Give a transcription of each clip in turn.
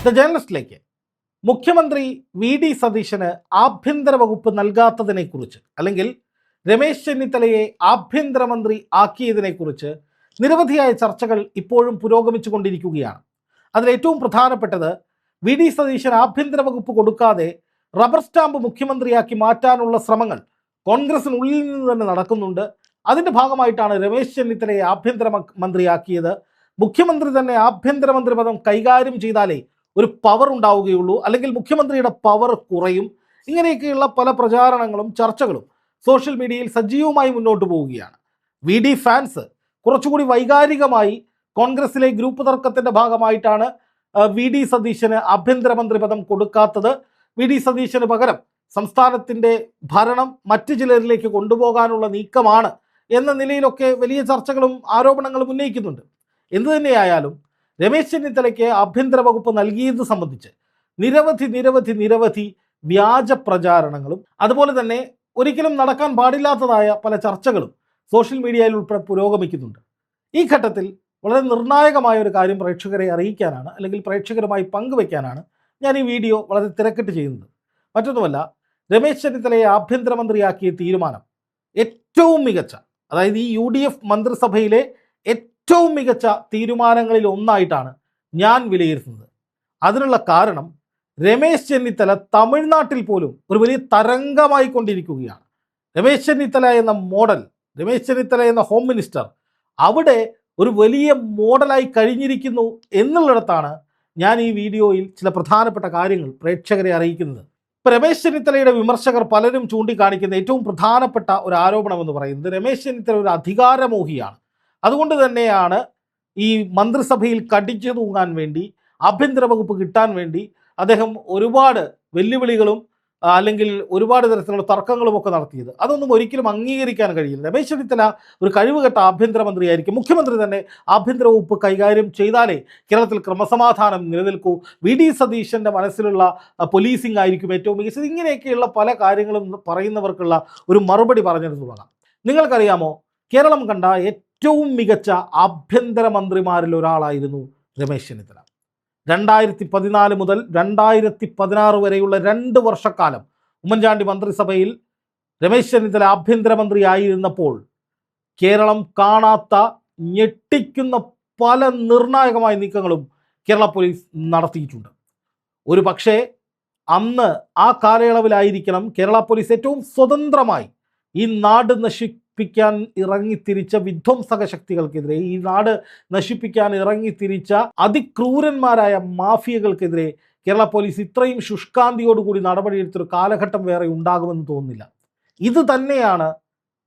The ജേർണലിസ്റ്റിലേക്ക് മുഖ്യമന്ത്രി V D സതീശന് ആഭ്യന്തര വകുപ്പ് നൽകാത്തതിനെക്കുറിച്ച് അല്ലെങ്കിൽ രമേശ് ചെന്നിത്തലയെ ആഭ്യന്തരമന്ത്രി ആക്കിയതിനെക്കുറിച്ച് നിരവധിയായ ചർച്ചകൾ ഇപ്പോഴും പുരോഗമിച്ചു കൊണ്ടിരിക്കുകയാണ്. അതിലേറ്റവും പ്രധാനപ്പെട്ടത് വി ഡി സതീശൻ ആഭ്യന്തര വകുപ്പ് കൊടുക്കാതെ റബ്ബർ സ്റ്റാമ്പ് മുഖ്യമന്ത്രിയാക്കി മാറ്റാനുള്ള ശ്രമങ്ങൾ കോൺഗ്രസിനുള്ളിൽ നിന്ന് തന്നെ നടക്കുന്നുണ്ട്. അതിൻ്റെ ഭാഗമായിട്ടാണ് രമേശ് ചെന്നിത്തലയെ ആഭ്യന്തര മന്ത്രിയാക്കിയത്. മുഖ്യമന്ത്രി തന്നെ ആഭ്യന്തരമന്ത്രി പദം കൈകാര്യം ചെയ്താലേ ഒരു പവർ ഉണ്ടാവുകയുള്ളൂ, അല്ലെങ്കിൽ മുഖ്യമന്ത്രിയുടെ പവർ കുറയും. ഇങ്ങനെയൊക്കെയുള്ള പല പ്രചാരണങ്ങളും ചർച്ചകളും സോഷ്യൽ മീഡിയയിൽ സജീവമായി മുന്നോട്ട് പോവുകയാണ്. വി ഡി ഫാൻസ് കുറച്ചുകൂടി വൈകാരികമായി കോൺഗ്രസിലെ ഗ്രൂപ്പ് തർക്കത്തിൻ്റെ ഭാഗമായിട്ടാണ് വി ഡി സതീശന് ആഭ്യന്തരമന്ത്രി പദം കൊടുക്കാത്തത്. വി ഡി സതീശന് പകരം സംസ്ഥാനത്തിൻ്റെ ഭരണം മറ്റു ചിലരിലേക്ക് കൊണ്ടുപോകാനുള്ള നീക്കമാണ് എന്ന നിലയിലൊക്കെ വലിയ ചർച്ചകളും ആരോപണങ്ങളും ഉന്നയിക്കുന്നുണ്ട്. എന്തു തന്നെയായാലും രമേശ് ചെന്നിത്തലയ്ക്ക് ആഭ്യന്തര വകുപ്പ് നൽകിയത് സംബന്ധിച്ച് നിരവധി വ്യാജ പ്രചാരണങ്ങളും അതുപോലെ തന്നെ ഒരിക്കലും നടക്കാൻ പാടില്ലാത്തതായ പല ചർച്ചകളും സോഷ്യൽ മീഡിയയിൽ ഉൾപ്പെടെ പുരോഗമിക്കുന്നുണ്ട്. ഈ ഘട്ടത്തിൽ വളരെ നിർണായകമായ ഒരു കാര്യം പ്രേക്ഷകരെ അറിയിക്കാനാണ്, അല്ലെങ്കിൽ പ്രേക്ഷകരുമായി പങ്കുവയ്ക്കാനാണ് ഞാൻ ഈ വീഡിയോ വളരെ തിരക്കിട്ട് ചെയ്യുന്നത്. മറ്റൊന്നുമല്ല, രമേശ് ചെന്നിത്തലയെ ആഭ്യന്തരമന്ത്രിയാക്കിയ തീരുമാനം ഏറ്റവും മികച്ച, അതായത് ഈ UDF മന്ത്രിസഭയിലെ ഏറ്റവും മികച്ച തീരുമാനങ്ങളിൽ ഒന്നായിട്ടാണ് ഞാൻ വിലയിരുത്തുന്നത്. അതിനുള്ള കാരണം രമേശ് ചെന്നിത്തല തമിഴ്നാട്ടിൽ പോലും ഒരു വലിയ തരംഗമായി കൊണ്ടിരിക്കുകയാണ്. രമേശ് ചെന്നിത്തല എന്ന മോഡൽ, രമേശ് ചെന്നിത്തല എന്ന ഹോം മിനിസ്റ്റർ അവിടെ ഒരു വലിയ മോഡലായി കഴിഞ്ഞിരിക്കുന്നു എന്നുള്ളിടത്താണ് ഞാൻ ഈ വീഡിയോയിൽ ചില പ്രധാനപ്പെട്ട കാര്യങ്ങൾ പ്രേക്ഷകരെ അറിയിക്കുന്നത്. ഇപ്പോൾ രമേശ് ചെന്നിത്തലയുടെ വിമർശകർ പലരും ചൂണ്ടിക്കാണിക്കുന്ന ഏറ്റവും പ്രധാനപ്പെട്ട ഒരു ആരോപണം എന്ന് പറയുന്നത് രമേശ് ചെന്നിത്തല ഒരു അധികാരമോഹിയാണ്. അതുകൊണ്ട് തന്നെയാണ് ഈ മന്ത്രിസഭയിൽ കടിച്ചു തൂങ്ങാൻ വേണ്ടി, ആഭ്യന്തര വകുപ്പ് കിട്ടാൻ വേണ്ടി അദ്ദേഹം ഒരുപാട് വെല്ലുവിളികളും അല്ലെങ്കിൽ ഒരുപാട് തരത്തിലുള്ള തർക്കങ്ങളും ഒക്കെ നടത്തിയത്. അതൊന്നും ഒരിക്കലും അംഗീകരിക്കാൻ കഴിയില്ല. രമേശ് ചെന്നിത്തല ഒരു കഴിവുകെട്ട ആഭ്യന്തരമന്ത്രിയായിരിക്കും. മുഖ്യമന്ത്രി തന്നെ ആഭ്യന്തര വകുപ്പ് കൈകാര്യം ചെയ്താലേ കേരളത്തിൽ ക്രമസമാധാനം നിലനിൽക്കൂ. വി ഡി സതീശൻ്റെ മനസ്സിലുള്ള പോലീസിംഗ് ആയിരിക്കും ഏറ്റവും മികച്ചത്. ഇങ്ങനെയൊക്കെയുള്ള പല കാര്യങ്ങളും പറയുന്നവർക്കുള്ള ഒരു മറുപടി പറഞ്ഞെടുത്ത് തുടങ്ങാം. നിങ്ങൾക്കറിയാമോ, കേരളം കണ്ട ഏറ്റവും മികച്ച ആഭ്യന്തരമന്ത്രിമാരിൽ ഒരാളായിരുന്നു രമേശ് ചെന്നിത്തല. 2014 മുതൽ 2016 വരെയുള്ള 2 വർഷക്കാലം ഉമ്മൻചാണ്ടി മന്ത്രിസഭയിൽ രമേശ് ചെന്നിത്തല ആഭ്യന്തരമന്ത്രി ആയിരുന്നപ്പോൾ കേരളം കാണാത്ത ഞെട്ടിക്കുന്ന പല നിർണായകമായ നീക്കങ്ങളും കേരള പോലീസ് നടത്തിയിട്ടുണ്ട്. ഒരു പക്ഷേ അന്ന് ആ കാലയളവിലായിരിക്കണം കേരള പോലീസ് ഏറ്റവും സ്വതന്ത്രമായി ഈ നാട് നശിപ്പിക്കാൻ ഇറങ്ങിത്തിരിച്ച വിധ്വംസക ശക്തികൾക്കെതിരെ, ഈ നാട് നശിപ്പിക്കാൻ ഇറങ്ങിത്തിരിച്ച അതിക്രൂരന്മാരായ മാഫിയകൾക്കെതിരെ കേരള പോലീസ് ഇത്രയും ശുഷ്കാന്തിയോടുകൂടി നടപടിയെടുത്തൊരു കാലഘട്ടം വേറെ ഉണ്ടാകുമെന്ന് തോന്നുന്നില്ല. ഇത് തന്നെയാണ്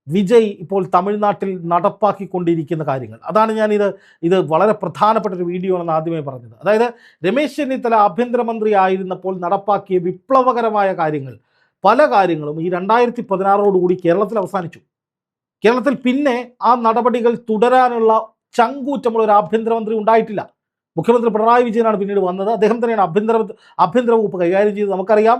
വിജയ് ഇപ്പോൾ തമിഴ്നാട്ടിൽ നടപ്പാക്കിക്കൊണ്ടിരിക്കുന്ന കാര്യങ്ങൾ. അതാണ് ഇത് വളരെ പ്രധാനപ്പെട്ട ഒരു വീഡിയോ ആണെന്ന് ആദ്യമേ പറഞ്ഞത്. അതായത് രമേശ് ചെന്നിത്തല ആഭ്യന്തരമന്ത്രി ആയിരുന്നപ്പോൾ നടപ്പാക്കിയ വിപ്ലവകരമായ കാര്യങ്ങൾ, പല കാര്യങ്ങളും ഈ 2016 കേരളത്തിൽ അവസാനിച്ചു. കേരളത്തിൽ പിന്നെ ആ നടപടികൾ തുടരാനുള്ള ചങ്കൂറ്റമുള്ള ഒരു ആഭ്യന്തരമന്ത്രി ഉണ്ടായിട്ടില്ല. മുഖ്യമന്ത്രി പിണറായി വിജയനാണ് പിന്നീട് വന്നത്. അദ്ദേഹം തന്നെയാണ് ആഭ്യന്തര വകുപ്പ് കൈകാര്യം ചെയ്തത്. നമുക്കറിയാം,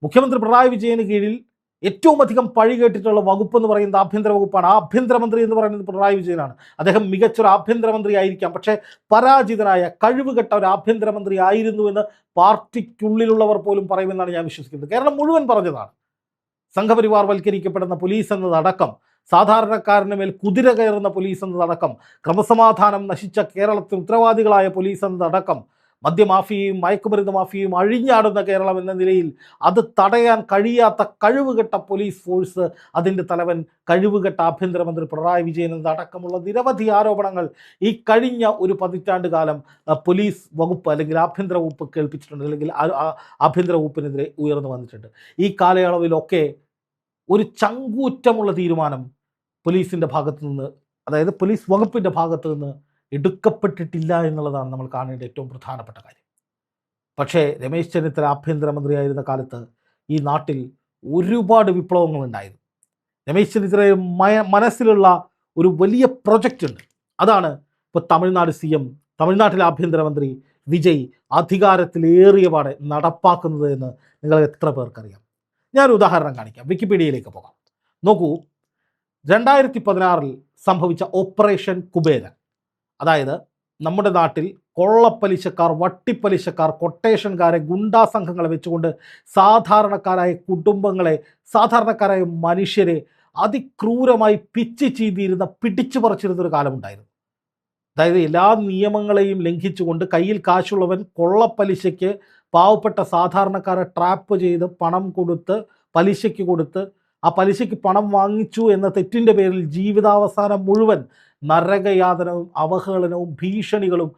മുഖ്യമന്ത്രി പിണറായി വിജയന് കീഴിൽ ഏറ്റവും അധികം പഴി കേട്ടിട്ടുള്ള വകുപ്പ് എന്ന് പറയുന്നത് ആഭ്യന്തര വകുപ്പാണ്. ആഭ്യന്തരമന്ത്രി എന്ന് പറയുന്നത് പിണറായി വിജയനാണ്. അദ്ദേഹം മികച്ചൊരു ആഭ്യന്തരമന്ത്രി ആയിരിക്കാം, പക്ഷേ പരാജിതനായ കഴിവുകെട്ട ഒരു ആഭ്യന്തരമന്ത്രി ആയിരുന്നുവെന്ന് പാർട്ടിക്കുള്ളിലുള്ളവർ പോലും പറയുമെന്നാണ് ഞാൻ വിശ്വസിക്കുന്നത്. കേരളം മുഴുവൻ പറഞ്ഞതാണ്. സംഘപരിവാർ വൽക്കരിക്കപ്പെടുന്ന പോലീസ് എന്നതടക്കം, സാധാരണക്കാരന് മേൽ കുതിര കയറുന്ന പോലീസ് എന്നതടക്കം, ക്രമസമാധാനം നശിച്ച കേരളത്തിൽ ഉത്തരവാദികളായ പോലീസ് എന്നതടക്കം, മദ്യമാഫിയയും മയക്കുമരുന്ന് മാഫിയയും അഴിഞ്ഞാടുന്ന കേരളം എന്ന നിലയിൽ അത് തടയാൻ കഴിയാത്ത കഴിവുകെട്ട പോലീസ് ഫോഴ്സ്, അതിൻ്റെ തലവൻ കഴിവുകെട്ട ആഭ്യന്തരമന്ത്രി പിണറായി വിജയൻ എന്നതടക്കമുള്ള നിരവധി ആരോപണങ്ങൾ ഈ കഴിഞ്ഞ ഒരു പതിറ്റാണ്ട് കാലം പോലീസ് വകുപ്പ് അല്ലെങ്കിൽ ആഭ്യന്തര വകുപ്പ് കേൾപ്പിച്ചിട്ടുണ്ട്, അല്ലെങ്കിൽ ആഭ്യന്തര വകുപ്പിനെതിരെ ഉയർന്നു വന്നിട്ടുണ്ട്. ഈ കാലയളവിലൊക്കെ ഒരു ചങ്കൂറ്റമുള്ള തീരുമാനം പോലീസിൻ്റെ ഭാഗത്തു നിന്ന്, അതായത് പോലീസ് വകുപ്പിൻ്റെ ഭാഗത്തു നിന്ന് എടുക്കപ്പെട്ടിട്ടില്ല എന്നുള്ളതാണ് നമ്മൾ കാണേണ്ട ഏറ്റവും പ്രധാനപ്പെട്ട കാര്യം. പക്ഷേ രമേശ് ചെന്നിത്തല ആഭ്യന്തരമന്ത്രിയായിരുന്ന കാലത്ത് ഈ നാട്ടിൽ ഒരുപാട് വിപ്ലവങ്ങളുണ്ടായിരുന്നു. രമേശ് ചെന്നിത്തലയുടെ മനസ്സിലുള്ള ഒരു വലിയ പ്രൊജക്റ്റ് ഉണ്ട്. അതാണ് ഇപ്പോൾ തമിഴ്നാട് CM, തമിഴ്നാട്ടിലെ ആഭ്യന്തരമന്ത്രി വിജയ് അധികാരത്തിലേറിയപാടെ നടപ്പാക്കുന്നത് എന്ന് നിങ്ങൾ എത്ര പേർക്കറിയാം? ഞാനൊരു ഉദാഹരണം കാണിക്കാം. വിക്കിപീഡിയയിലേക്ക് പോകാം. നോക്കൂ, 2016 സംഭവിച്ച ഓപ്പറേഷൻ കുബേര, അതായത് നമ്മുടെ നാട്ടിൽ കൊള്ളപ്പലിശക്കാർ, വട്ടിപ്പലിശക്കാർ, കൊട്ടേഷൻകാരെ, ഗുണ്ടാ സംഘങ്ങളെ വെച്ചുകൊണ്ട് സാധാരണക്കാരായ കുടുംബങ്ങളെ, സാധാരണക്കാരായ മനുഷ്യരെ അതിക്രൂരമായി പിച്ച് ചീന്തിയിരുന്ന, പിടിച്ചു പറിച്ചിരുന്നൊരു കാലമുണ്ടായിരുന്നു. അതായത് എല്ലാ നിയമങ്ങളെയും ലംഘിച്ചുകൊണ്ട് കയ്യിൽ കാശുള്ളവൻ കൊള്ളപ്പലിശയ്ക്ക് പാവപ്പെട്ട സാധാരണക്കാരെ ട്രാപ്പ് ചെയ്ത് പണം കൊടുത്ത്, പലിശയ്ക്ക് കൊടുത്ത്, ആ പലിശയ്ക്ക് പണം വാങ്ങിച്ചു എന്ന തെറ്റിൻ്റെ പേരിൽ ജീവിതാവസാനം മുഴുവൻ നരകയാതനവും അവഹേളനവും ഭീഷണികളും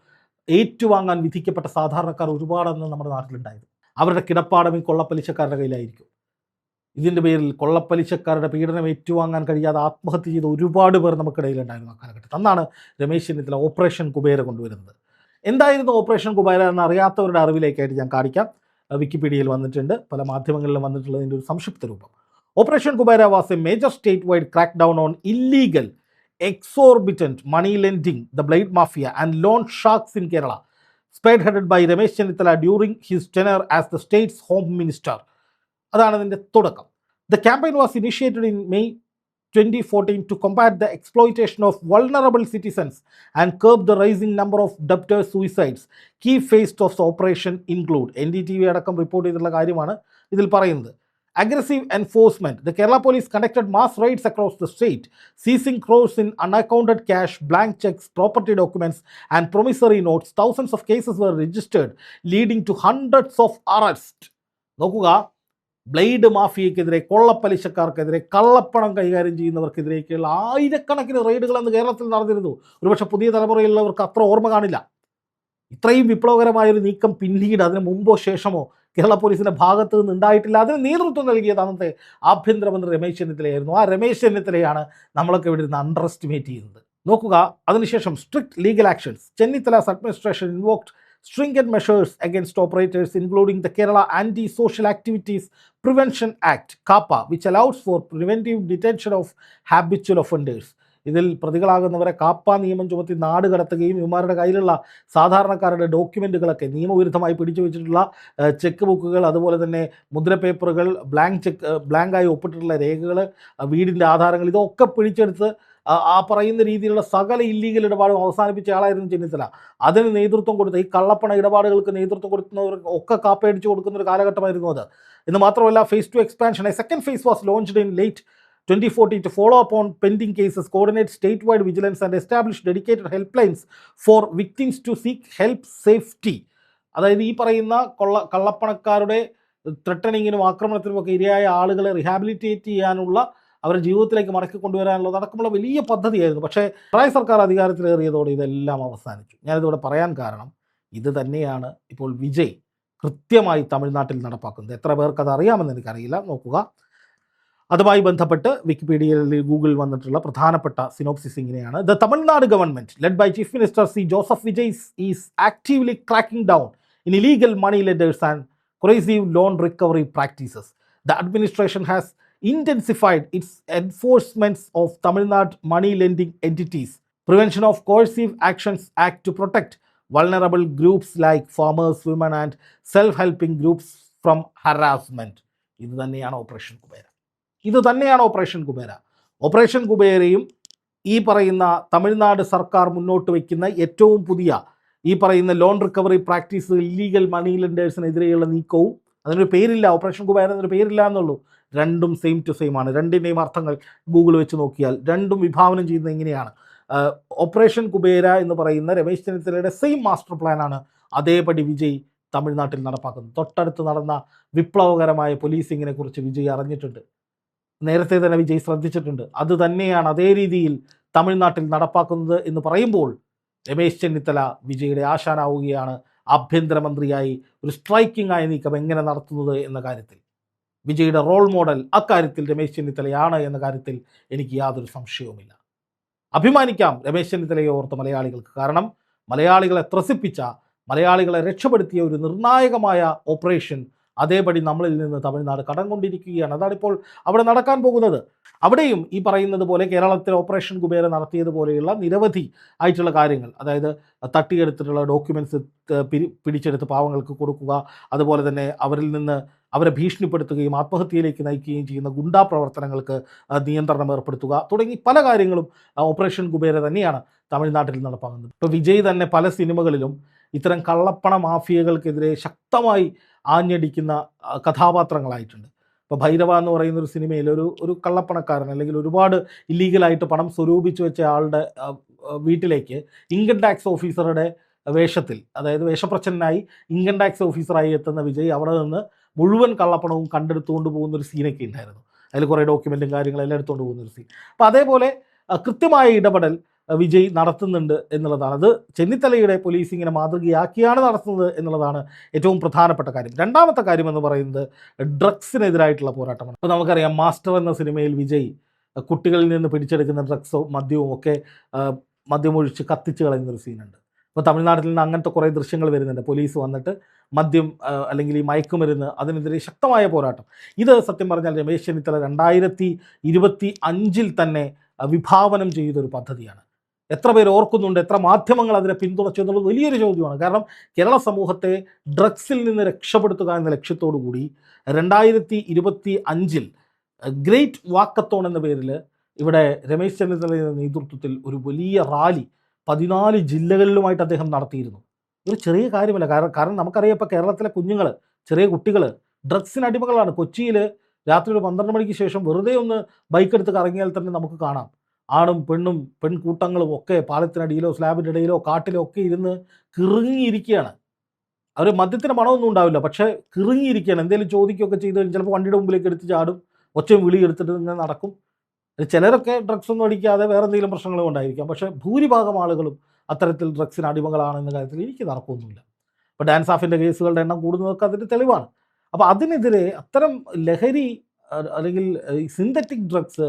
ഏറ്റുവാങ്ങാൻ വിധിക്കപ്പെട്ട സാധാരണക്കാർ ഒരുപാടെന്ന് നമ്മുടെ നാട്ടിലുണ്ടായിരുന്നു. അവരുടെ കിടപ്പാടം ഈ കൊള്ളപ്പലിശക്കാരുടെ കയ്യിലായിരിക്കും. ഇതിൻ്റെ പേരിൽ കൊള്ളപ്പലിശക്കാരുടെ പീഡനം ഏറ്റുവാങ്ങാൻ കഴിയാതെ ആത്മഹത്യ ചെയ്ത ഒരുപാട് പേർ നമുക്കിടയിലുണ്ടായിരുന്നു ആ കാലഘട്ടത്തിൽ. അന്നാണ് രമേശ് ചെന്നിത്തല ഓപ്പറേഷൻ കുബേര കൊണ്ടുവരുന്നത്. എന്തായിരുന്നു ഓപ്പറേഷൻ കുബേര എന്ന് അറിയാത്തവരുടെ അറിവിലേക്കായിട്ട് ഞാൻ കാണിക്കാം. വിക്കിപീഡിയയിൽ വന്നിട്ടുണ്ട്, പല മാധ്യമങ്ങളിലും വന്നിട്ടുള്ളതിൻ്റെ ഒരു സംക്ഷിപ്ത രൂപം. Operation Kubera was A major state wide crack down on illegal exorbitant money lending, the Blade Mafia, and loan sharks in Kerala, spearheaded by Ramesh Chennithala during his tenure as the state's home minister. അതാണ് അതിൻ്റെ തുടക്കം. The campaign was initiated in May 2014 to combat the exploitation of vulnerable citizens and curb the rising number of debtors' suicides. Key phases of the operation include NDTV അടക്കം report ചെയ്തിട്ടുള്ള കാര്യമാണ് ഇതിൽ പറയുന്നത്. Aggressive enforcement. The Kerala police conducted mass raids across the state, seizing crores in unaccounted cash, blank checks, property documents, and promissory notes. Thousands of cases were registered, leading to hundreds of arrests. നോക്കുക, blade മാഫിയക്കെതിരെ, കൊള്ളപ്പലിശക്കാർക്കെതിരെ, കള്ളപ്പണം കൈകാര്യം ചെയ്യുന്നവർക്കെതിരെയൊക്കെയുള്ള ആയിരക്കണക്കിന് റെയ്ഡുകൾ അന്ന് കേരളത്തിൽ നടന്നിരുന്നു. ഒരുപക്ഷെ പുതിയ തലമുറയിലുള്ളവർക്ക് അത്ര ഓർമ്മ കാണില്ല. ഇത്രയും വിപ്ലവകരമായൊരു നീക്കം പിന്നീട് അതിന് മുമ്പോ ശേഷമോ കേരള പോലീസിൻ്റെ ഭാഗത്ത് നിന്ന് ഉണ്ടായിട്ടില്ല. അതിന് നേതൃത്വം നൽകിയത് അന്നത്തെ ആഭ്യന്തരമന്ത്രി രമേശ് ചെന്നിത്തലയായിരുന്നു. ആ രമേശ് ചെന്നിത്തലയാണ് നമ്മളൊക്കെ ഇവിടെ നിന്ന് അണ്ടർ എസ്റ്റിമേറ്റ് ചെയ്യുന്നത്. നോക്കുക, അതിനുശേഷം strict legal actions. Chennithala's administration invoked stringent measures against operators, including the Kerala Anti-Social Activities Prevention Act, KAPA, which allows for preventive detention of habitual offenders. ഇതിൽ പ്രതികളാകുന്നവരെ കാപ്പ നിയമം ചുമത്തി നാട് കടത്തുകയും ഇവന്മാരുടെ കയ്യിലുള്ള സാധാരണക്കാരുടെ ഡോക്യുമെൻറ്റുകളൊക്കെ നിയമവിരുദ്ധമായി പിടിച്ചു വെച്ചിട്ടുള്ള ചെക്ക് ബുക്കുകൾ, അതുപോലെ തന്നെ മുദ്രപേപ്പറുകൾ, ബ്ലാങ്കായി ഒപ്പിട്ടിട്ടുള്ള രേഖകൾ, വീടിൻ്റെ ആധാരങ്ങൾ, ഇതൊക്കെ പിടിച്ചെടുത്ത് ആ പറയുന്ന രീതിയിലുള്ള സകല ഇല്ലീഗൽ ഇടപാടും അവസാനിപ്പിച്ച ആളായിരുന്നു ചെന്നിത്തല. അതിന് നേതൃത്വം കൊടുത്ത, ഈ കള്ളപ്പണ ഇടപാടുകൾക്ക് നേതൃത്വം കൊടുക്കുന്നവർ ഒക്കെ കാപ്പയടിച്ചു കൊടുക്കുന്ന ഒരു കാലഘട്ടമായിരുന്നു അത്. എന്ന് മാത്രമല്ല, phase 2 expansion, a second phase was launched in late 2014 to follow up on pending cases, coordinate statewide vigilance, and establish dedicated helplines for victims to seek help safety. അതായത് ഈ പറയുന്ന കള്ളപ്പണക്കാരുടെ ത്രെട്ടനിങ്ങിനും ആക്രമണത്തിനും ഒക്കെ ഇരയായ ആളുകളെ റീഹാബിലിറ്റേറ്റ് ചെയ്യാനുള്ള, അവരുടെ ജീവിതത്തിലേക്ക് മടക്കി കൊണ്ടുവരാനുള്ളത് അടക്കമുള്ള വലിയ പദ്ധതിയായിരുന്നു. പക്ഷേ പിണറായി സർക്കാർ അധികാരത്തിലേറിയതോടെ ഇതെല്ലാം അവസാനിച്ചു. ഞാനിതിവിടെ പറയാൻ കാരണം ഇത് തന്നെയാണ് ഇപ്പോൾ വിജയ് കൃത്യമായി തമിഴ്നാട്ടിൽ നടപ്പാക്കുന്നത്. എത്ര പേർക്ക് അത് അറിയാമെന്ന് എനിക്കറിയില്ല. നോക്കുക, അതുമായി ബന്ധപ്പെട്ട് വിക്കിപീഡിയയിൽ, ഗൂഗിളിൽ വന്നിട്ടുള്ള പ്രധാനപ്പെട്ട സിനോപ്സിസ് ഇങ്ങനെയാണ്. The Tamil Nadu government led by chief minister C Joseph Vijay is actively cracking down in illegal money lenders and coercive loan recovery practices. The administration has intensified its enforcements of Tamil Nadu money lending entities, Prevention of Coercive Actions Act to protect vulnerable groups like farmers, women and self-helping groups from harassment. ഇത് തന്നെയാണ് operation Kubera. ഇത് തന്നെയാണ് operation Kubera. Operation കുബേരയും ഈ പറയുന്ന തമിഴ്നാട് സർക്കാർ മുന്നോട്ട് വയ്ക്കുന്ന ഏറ്റവും പുതിയ ഈ പറയുന്ന ലോൺ റിക്കവറി പ്രാക്ടീസ്, ഇല്ലീഗൽ മണി ലെൻഡേഴ്സിനെതിരെയുള്ള നീക്കവും, അതിനൊരു പേരില്ല, ഓപ്പറേഷൻ കുബേര എന്നൊരു പേരില്ല എന്നുള്ളൂ. രണ്ടും സെയിം ടു സെയിം ആണ്. രണ്ടിൻ്റെയും അർത്ഥങ്ങൾ ഗൂഗിൾ വെച്ച് നോക്കിയാൽ രണ്ടും വിഭാവനം ചെയ്യുന്നത് എങ്ങനെയാണ്. ഓപ്പറേഷൻ കുബേര എന്ന് പറയുന്ന രമേശ് ചെന്നിത്തലയുടെ സെയിം മാസ്റ്റർ പ്ലാനാണ് അതേപടി വിജയ് തമിഴ്നാട്ടിൽ നടപ്പാക്കുന്നത്. തൊട്ടടുത്ത് നടന്ന വിപ്ലവകരമായ പോലീസിങ്ങിനെ കുറിച്ച് വിജയ് അറിഞ്ഞിട്ടുണ്ട്, നേരത്തെ തന്നെ വിജയ് ശ്രദ്ധിച്ചിട്ടുണ്ട്. അത് തന്നെയാണ് അതേ രീതിയിൽ തമിഴ്നാട്ടിൽ നടപ്പാക്കുന്നത് എന്ന് പറയുമ്പോൾ രമേശ് ചെന്നിത്തല വിജയുടെ ആശാനാവുകയാണ്. ആഭ്യന്തരമന്ത്രിയായി ഒരു സ്ട്രൈക്കിംഗ് ആയ നീക്കം എങ്ങനെ നടത്തുന്നത് എന്ന കാര്യത്തിൽ വിജയുടെ റോൾ മോഡൽ അക്കാര്യത്തിൽ രമേശ് ചെന്നിത്തലയാണ് എന്ന കാര്യത്തിൽ എനിക്ക് യാതൊരു സംശയവുമില്ല. അഭിമാനിക്കാം രമേശ് ചെന്നിത്തലയെ ഓർത്ത് മലയാളികൾക്ക്. കാരണം മലയാളികളെ ത്രസിപ്പിച്ച, മലയാളികളെ രക്ഷപ്പെടുത്തിയ ഒരു നിർണായകമായ ഓപ്പറേഷൻ അതേപടി നമ്മളിൽ നിന്ന് തമിഴ്നാട് കടം കൊണ്ടിരിക്കുകയാണ്. അതാണിപ്പോൾ അവിടെ നടക്കാൻ പോകുന്നത്. അവിടെയും ഈ പറയുന്നത് പോലെ കേരളത്തിൽ ഓപ്പറേഷൻ കുബേര നടത്തിയതുപോലെയുള്ള നിരവധി ആയിട്ടുള്ള കാര്യങ്ങൾ, അതായത് തട്ടിയെടുത്തിട്ടുള്ള ഡോക്യുമെൻറ്റ്സ് പിടിച്ചെടുത്ത് പാവങ്ങൾക്ക് കൊടുക്കുക, അതുപോലെ തന്നെ അവരിൽ നിന്ന് അവരെ ഭീഷണിപ്പെടുത്തുകയും ആത്മഹത്യയിലേക്ക് നയിക്കുകയും ചെയ്യുന്ന ഗുണ്ടാ പ്രവർത്തനങ്ങൾക്ക് നിയന്ത്രണം ഏർപ്പെടുത്തുക തുടങ്ങി പല കാര്യങ്ങളും ഓപ്പറേഷൻ കുബേര തന്നെയാണ് തമിഴ്നാട്ടിൽ നടപ്പാക്കുന്നത്. ഇപ്പോൾ വിജയ് തന്നെ പല സിനിമകളിലും ഇത്തരം കള്ളപ്പണ മാഫിയകൾക്കെതിരെ ശക്തമായി ആഞ്ഞടിക്കുന്ന കഥാപാത്രങ്ങളായിട്ടുണ്ട്. ഇപ്പോൾ ഭൈരവ എന്ന് പറയുന്ന ഒരു സിനിമയിൽ ഒരു കള്ളപ്പണക്കാരൻ, അല്ലെങ്കിൽ ഒരുപാട് ഇല്ലീഗലായിട്ട് പണം സ്വരൂപിച്ച് വെച്ച ആളുടെ വീട്ടിലേക്ക് ഇൻകം ടാക്സ് ഓഫീസറുടെ വേഷത്തിൽ, അതായത് വേഷപ്രച്ഛന്നായി ഇൻകം ടാക്സ് ഓഫീസറായി എത്തുന്ന വിജയ് അവിടെ നിന്ന് മുഴുവൻ കള്ളപ്പണവും കണ്ടെടുത്തുകൊണ്ട് പോകുന്നൊരു സീനൊക്കെ ഉണ്ടായിരുന്നു. അതിൽ കുറേ ഡോക്യുമെൻറ്റും കാര്യങ്ങളെല്ലാം എടുത്തുകൊണ്ട് പോകുന്നൊരു സീൻ. അപ്പോൾ അതേപോലെ കൃത്യമായ ഇടപെടൽ വിജയ് നടത്തുന്നുണ്ട് എന്നുള്ളതാണ്. അത് ചെന്നിത്തലയുടെ പോലീസ് ഇങ്ങനെ മാതൃകയാക്കിയാണ് നടത്തുന്നത് എന്നുള്ളതാണ് ഏറ്റവും പ്രധാനപ്പെട്ട കാര്യം. രണ്ടാമത്തെ കാര്യം എന്ന് പറയുന്നത് ഡ്രഗ്സിനെതിരായിട്ടുള്ള പോരാട്ടമാണ്. ഇപ്പോൾ നമുക്കറിയാം, മാസ്റ്റർ എന്ന സിനിമയിൽ വിജയ് കുട്ടികളിൽ നിന്ന് പിടിച്ചെടുക്കുന്ന ഡ്രഗ്സും മദ്യവും ഒക്കെ മദ്യമൊഴിച്ച് കത്തിച്ച് കളയുന്നൊരു സീനുണ്ട്. ഇപ്പോൾ തമിഴ്നാട്ടിൽ നിന്ന് അങ്ങനത്തെ കുറേ ദൃശ്യങ്ങൾ വരുന്നുണ്ട്. പോലീസ് വന്നിട്ട് മദ്യം അല്ലെങ്കിൽ ഈ മയക്കുമരുന്ന്, അതിനെതിരെ ശക്തമായ പോരാട്ടം. ഇത് സത്യം പറഞ്ഞാൽ രമേശ് ചെന്നിത്തല 2025 തന്നെ വിഭാവനം ചെയ്തൊരു പദ്ധതിയാണ്. എത്ര പേര് ഓർക്കുന്നുണ്ട്, എത്ര മാധ്യമങ്ങൾ അതിനെ പിന്തുണച്ചു എന്നുള്ളത് വലിയൊരു ചോദ്യമാണ്. കാരണം കേരള സമൂഹത്തെ ഡ്രഗ്സിൽ നിന്ന് രക്ഷപ്പെടുത്തുക എന്ന ലക്ഷ്യത്തോടു കൂടി 2025 ഗ്രേറ്റ് വാക്കത്തോൺ എന്ന പേരിൽ ഇവിടെ രമേശ് ചെന്നിത്തലയുടെ നേതൃത്വത്തിൽ ഒരു വലിയ റാലി 14 ജില്ലകളിലുമായിട്ട് അദ്ദേഹം നടത്തിയിരുന്നു. ഒരു ചെറിയ കാര്യമല്ല. കാരണം നമുക്കറിയാം, ഇപ്പോൾ കേരളത്തിലെ കുഞ്ഞുങ്ങൾ, ചെറിയ കുട്ടികൾ ഡ്രഗ്സിന് അടിമകളാണ്. കൊച്ചിയിൽ രാത്രി ഒരു 12 മണിക്ക് ശേഷം വെറുതെ ഒന്ന് ബൈക്ക് എടുത്ത് കറങ്ങിയാൽ തന്നെ നമുക്ക് കാണാം ആണും പെണ്ണും പെൺകൂട്ടങ്ങളും ഒക്കെ പാലത്തിനടിയിലോ സ്ലാബിൻ്റെ ഇടയിലോ കാട്ടിലോ ഒക്കെ ഇരുന്ന് കിറുങ്ങിയിരിക്കുകയാണ്. അവർ മദ്യത്തിന് മണമൊന്നും ഉണ്ടാവില്ല, പക്ഷേ കിറുങ്ങിയിരിക്കുകയാണ്. എന്തെങ്കിലും ചോദിക്കുകയൊക്കെ ചെയ്ത് കഴിഞ്ഞാൽ ചിലപ്പോൾ വണ്ടിയുടെ മുമ്പിലേക്ക് എടുത്ത് ചാടും, ഒച്ചയും വിളി എടുത്തിട്ട് ഇങ്ങനെ നടക്കും. ചിലരൊക്കെ ഡ്രഗ്സ് ഒന്നും അടിക്കാതെ വേറെ എന്തെങ്കിലും പ്രശ്നങ്ങളും ഉണ്ടായിരിക്കാം. പക്ഷേ ഭൂരിഭാഗം ആളുകളും അത്തരത്തിൽ ഡ്രഗ്സിന് അടിമകളാണെന്ന കാര്യത്തിൽ എനിക്ക് തർക്കമൊന്നുമില്ല. ഇപ്പോൾ ഡാൻസ് ഓഫിൻ്റെ കേസുകളുടെ എണ്ണം കൂടുന്നതൊക്കെ അതിൻ്റെ തെളിവാണ്. അപ്പോൾ അതിനെതിരെ അത്തരം ലഹരി അല്ലെങ്കിൽ സിന്തറ്റിക് ഡ്രഗ്സ്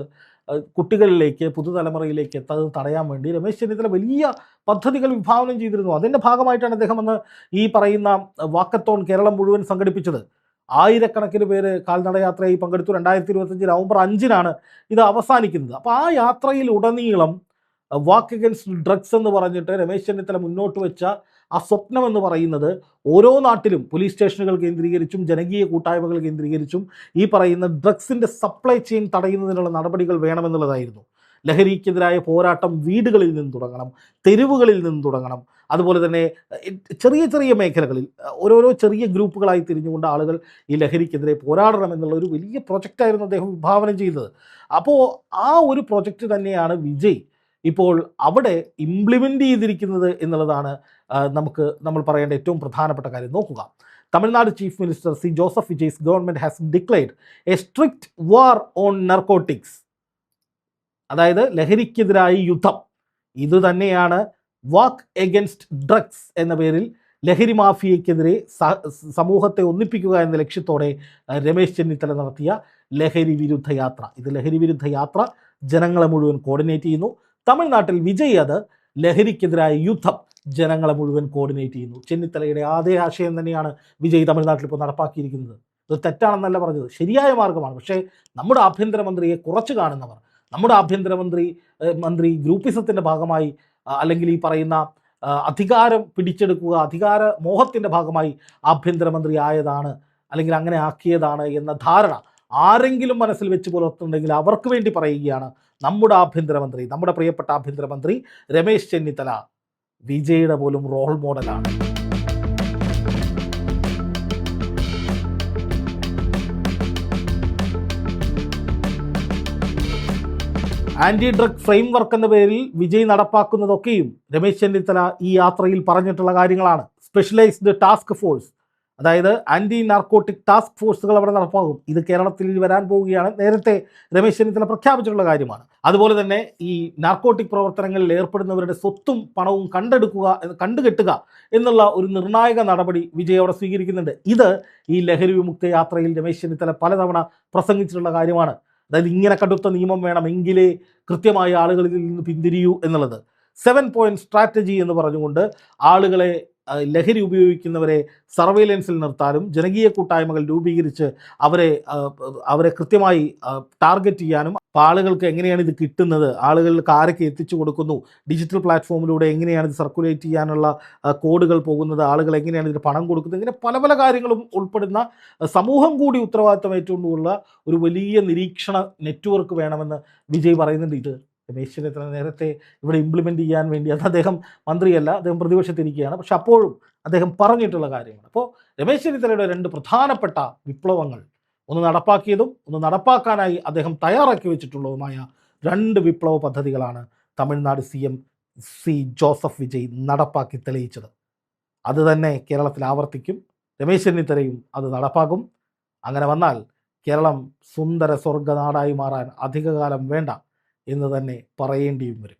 കുട്ടികളിലേക്ക്, പുതുതലമുറയിലേക്ക് എത്താതെ തടയാൻ വേണ്ടി രമേശ് ചെന്നിത്തല വലിയ പദ്ധതികൾ വിഭാവനം ചെയ്തിരുന്നു. അതിൻ്റെ ഭാഗമായിട്ടാണ് അദ്ദേഹം അന്ന് ഈ പറയുന്ന വാക്കത്തോൺ കേരളം മുഴുവൻ സംഘടിപ്പിച്ചത്. ആയിരക്കണക്കിന് പേര് കാൽനടയാത്രയായി പങ്കെടുത്തു. 2025 നവംബർ 5-നാണ് ഇത് അവസാനിക്കുന്നത്. അപ്പോൾ ആ യാത്രയിൽ ഉടനീളം വാക്ക് അഗൻസ്റ്റ് ഡ്രഗ്സ് എന്ന് പറഞ്ഞിട്ട് രമേശ് ചെന്നിത്തല മുന്നോട്ട് വെച്ച ആ സ്വപ്നം എന്ന് പറയുന്നത് ഓരോ നാട്ടിലും പോലീസ് സ്റ്റേഷനുകൾ കേന്ദ്രീകരിച്ചും ജനകീയ കൂട്ടായ്മകൾ കേന്ദ്രീകരിച്ചും ഈ പറയുന്ന ഡ്രഗ്സിൻ്റെ സപ്ലൈ ചെയിൻ തടയുന്നതിനുള്ള നടപടികൾ വേണമെന്നുള്ളതായിരുന്നു. ലഹരിക്കെതിരായ പോരാട്ടം വീടുകളിൽ നിന്ന് തുടങ്ങണം, തെരുവുകളിൽ നിന്ന് തുടങ്ങണം. അതുപോലെ തന്നെ ചെറിയ ചെറിയ മേഖലകളിൽ ഓരോരോ ചെറിയ ഗ്രൂപ്പുകളായി തിരിഞ്ഞുകൊണ്ട് ആളുകൾ ഈ ലഹരിക്കെതിരെ പോരാടണം എന്നുള്ള ഒരു വലിയ പ്രൊജക്റ്റായിരുന്നു അദ്ദേഹം വിഭാവനം ചെയ്തത്. അപ്പോൾ ആ ഒരു പ്രൊജക്റ്റ് തന്നെയാണ് വിജയ് ഇപ്പോൾ അവിടെ ഇംപ്ലിമെൻ്റ് ചെയ്തിരിക്കുന്നത് എന്നുള്ളതാണ് നമ്മൾ പറയേണ്ട ഏറ്റവും പ്രധാനപ്പെട്ട കാര്യം. നോക്കുക, Tamil Nadu chief minister C Joseph Vijay's government has declared a strict war on narcotics. അതായത് ലഹരിക്കെതിരായി യുദ്ധം. ഇതുതന്നെയാണ് വാക്ക് എഗൻസ്റ്റ് ഡ്രഗ്സ് എന്ന പേരിൽ ലഹരി മാഫിയയ്ക്കെതിരെ സമൂഹത്തെ ഒന്നിപ്പിക്കുക എന്ന ലക്ഷ്യത്തോടെ രമേശ് ചെന്നിത്തല നടത്തിയ ലഹരി വിരുദ്ധ യാത്ര. ഇത് ലഹരി വിരുദ്ധ യാത്ര ജനങ്ങളെ മുഴുവൻ കോർഡിനേറ്റ് ചെയ്യുന്നു. തമിഴ്നാട്ടിൽ വിജയ് അത് ലഹരിക്കെതിരായ യുദ്ധം ജനങ്ങളെ മുഴുവൻ കോർഡിനേറ്റ് ചെയ്യുന്നു. ചെന്നിത്തലയുടെ അതേ ആശയം തന്നെയാണ് വിജയ് തമിഴ്നാട്ടിൽ ഇപ്പോൾ നടപ്പാക്കിയിരിക്കുന്നത്. ഇത് തെറ്റാണെന്നല്ല പറഞ്ഞത്, ശരിയായ മാർഗമാണ്. പക്ഷേ നമ്മുടെ ആഭ്യന്തരമന്ത്രിയെ കുറച്ച് കാണുന്നവർ, നമ്മുടെ ആഭ്യന്തരമന്ത്രി ഗ്രൂപ്പിസത്തിൻ്റെ ഭാഗമായി അല്ലെങ്കിൽ ഈ പറയുന്ന അധികാരം പിടിച്ചെടുക്കുക, അധികാര മോഹത്തിൻ്റെ ഭാഗമായി ആഭ്യന്തരമന്ത്രി ആയതാണ് അല്ലെങ്കിൽ അങ്ങനെ ആക്കിയതാണ് എന്ന ധാരണ ആരെങ്കിലും മനസ്സിൽ വെച്ച് പുലർത്തുന്നുണ്ടെങ്കിൽ അവർക്ക് വേണ്ടി പറയുകയാണ്, നമ്മുടെ ആഭ്യന്തരമന്ത്രി, നമ്മുടെ പ്രിയപ്പെട്ട ആഭ്യന്തരമന്ത്രി രമേശ് ചെന്നിത്തല വിജയുടെ പോലും റോൾ മോഡലാണ്. ആൻറ്റി ഡ്രഗ് ഫ്രെയിം വർക്ക് എന്ന പേരിൽ വിജയ് നടപ്പാക്കുന്നതൊക്കെയും രമേശ് ചെന്നിത്തല ഈ യാത്രയിൽ പറഞ്ഞിട്ടുള്ള കാര്യങ്ങളാണ്. സ്പെഷ്യലൈസ്ഡ് ടാസ്ക് ഫോഴ്സ്, അതായത് ആൻറ്റി നാർക്കോട്ടിക് ടാസ്ക് ഫോഴ്സുകൾ അവിടെ നടപ്പാകും. ഇത് കേരളത്തിൽ വരാൻ പോവുകയാണ്. നേരത്തെ രമേശ് ചെന്നിത്തല പ്രഖ്യാപിച്ചിട്ടുള്ള കാര്യമാണ്. അതുപോലെ തന്നെ ഈ നാർക്കോട്ടിക് പ്രവർത്തനങ്ങളിൽ ഏർപ്പെടുന്നവരുടെ സ്വത്തും പണവും കണ്ടുകെട്ടുക എന്നുള്ള ഒരു നിർണായക നടപടി വിജയ് അവിടെ സ്വീകരിക്കുന്നുണ്ട്. ഇത് ഈ ലഹരി വിമുക്ത യാത്രയിൽ രമേശ് ചെന്നിത്തല പലതവണ പ്രസംഗിച്ചിട്ടുള്ള കാര്യമാണ്. അതായത് ഇങ്ങനെ കടുത്ത നിയമം വേണം, എങ്കിലേ കൃത്യമായ ആളുകളിൽ നിന്ന് പിന്തിരിയൂ എന്നുള്ളത്. 7 പോയിന്റ് സ്ട്രാറ്റജി എന്ന് പറഞ്ഞുകൊണ്ട് ആളുകളെ, ലഹരി ഉപയോഗിക്കുന്നവരെ സർവൈലൻസിൽ നിർത്താനും ജനകീയ കൂട്ടായ്മകൾ രൂപീകരിച്ച് അവരെ കൃത്യമായി ടാർഗറ്റ് ചെയ്യാനും, ആളുകൾക്ക് എങ്ങനെയാണ് ഇത് കിട്ടുന്നത്, ആളുകൾക്ക് ആരൊക്കെ എത്തിച്ചു കൊടുക്കുന്നു, ഡിജിറ്റൽ പ്ലാറ്റ്ഫോമിലൂടെ എങ്ങനെയാണ് ഇത് സർക്കുലേറ്റ് ചെയ്യാനുള്ള കോഡുകൾ പോകുന്നത്, ആളുകൾ എങ്ങനെയാണ് ഇതിന് പണം കൊടുക്കുന്നത്, ഇങ്ങനെ പല പല കാര്യങ്ങളും ഉൾപ്പെടുന്ന സമൂഹം കൂടി ഉത്തരവാദിത്തം ഏറ്റുകൊണ്ടുള്ള ഒരു വലിയ നിരീക്ഷണ നെറ്റ്വർക്ക് വേണമെന്ന് വിജയ് പറയുന്നുണ്ട്. രമേശ് ചെന്നിത്തല നേരത്തെ ഇവിടെ ഇംപ്ലിമെൻ്റ് ചെയ്യാൻ വേണ്ടി, അത് അദ്ദേഹം മന്ത്രിയല്ല, അദ്ദേഹം പ്രതിപക്ഷത്തിരിക്കുകയാണ്, പക്ഷെ അപ്പോഴും അദ്ദേഹം പറഞ്ഞിട്ടുള്ള കാര്യമാണ്. അപ്പോൾ രമേശ് ചെന്നിത്തലയുടെ രണ്ട് പ്രധാനപ്പെട്ട വിപ്ലവങ്ങൾ, ഒന്ന് നടപ്പാക്കിയതും ഒന്ന് നടപ്പാക്കാനായി അദ്ദേഹം തയ്യാറാക്കി വെച്ചിട്ടുള്ളതുമായ രണ്ട് വിപ്ലവ പദ്ധതികളാണ് തമിഴ്നാട് CM ജോസഫ് വിജയ് നടപ്പാക്കി തെളിയിച്ചത്. അത് തന്നെ കേരളത്തിൽ ആവർത്തിക്കും. രമേശ് ചെന്നിത്തലയും അത് നടപ്പാക്കും. അങ്ങനെ വന്നാൽ കേരളം സുന്ദര സ്വർഗനാടായി മാറാൻ അധികകാലം വേണ്ട എന്ന് തന്നെ പറയേണ്ടിയും വരും.